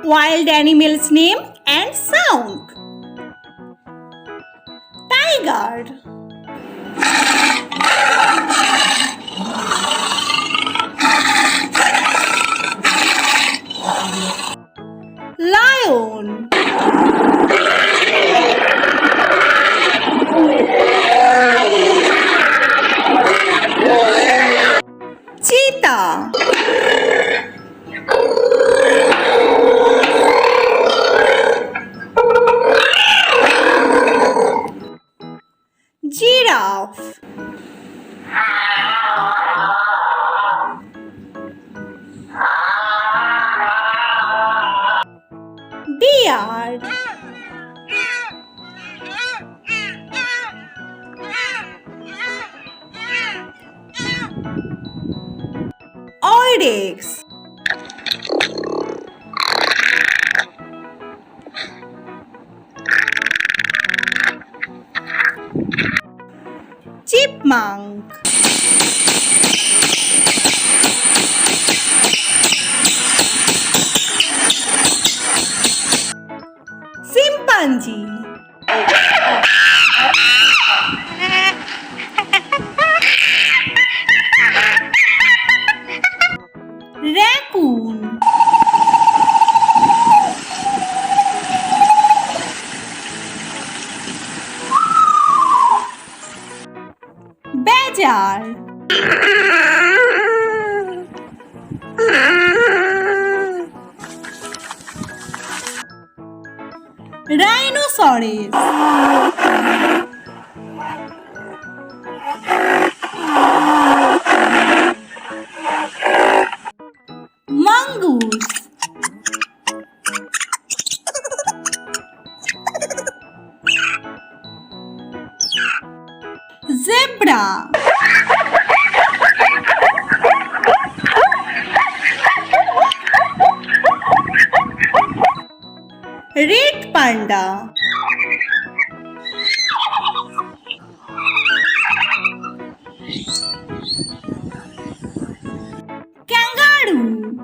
Wild animals name and sound. Tiger, lion, cheetah, giraffe, deer, Oryx, chipmunk, chimpanzee, raccoon, badger, Rhinoceros, Moongoose, zebra, red panda, kangaroo,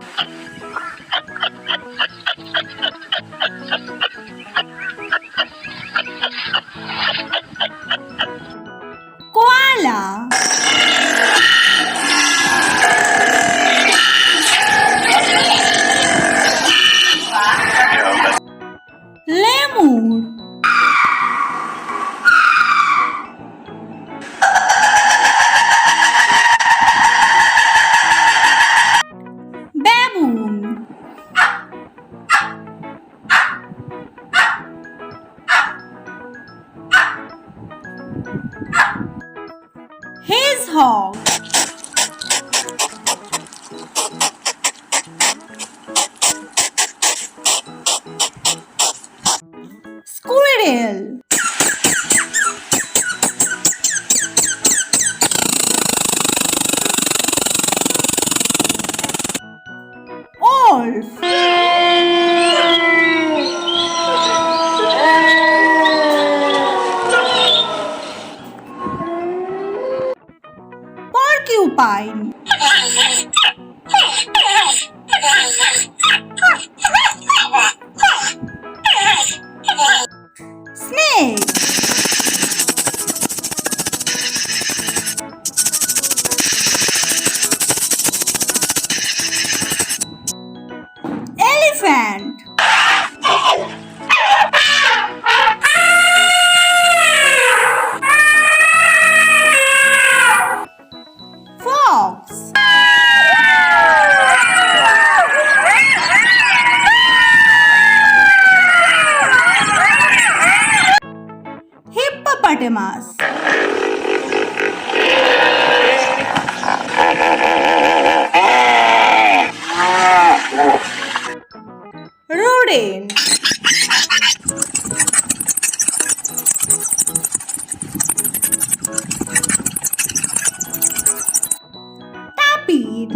koala, lemur, baboon, hedgehog, squirrel, wolf, porcupine, snake, elephant, fox, hippopotamus, rodent, tapir,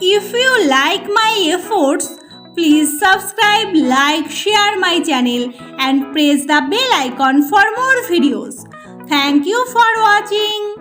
if you like my efforts, please subscribe, like, share my channel and press the bell icon for more videos. Thank you for watching.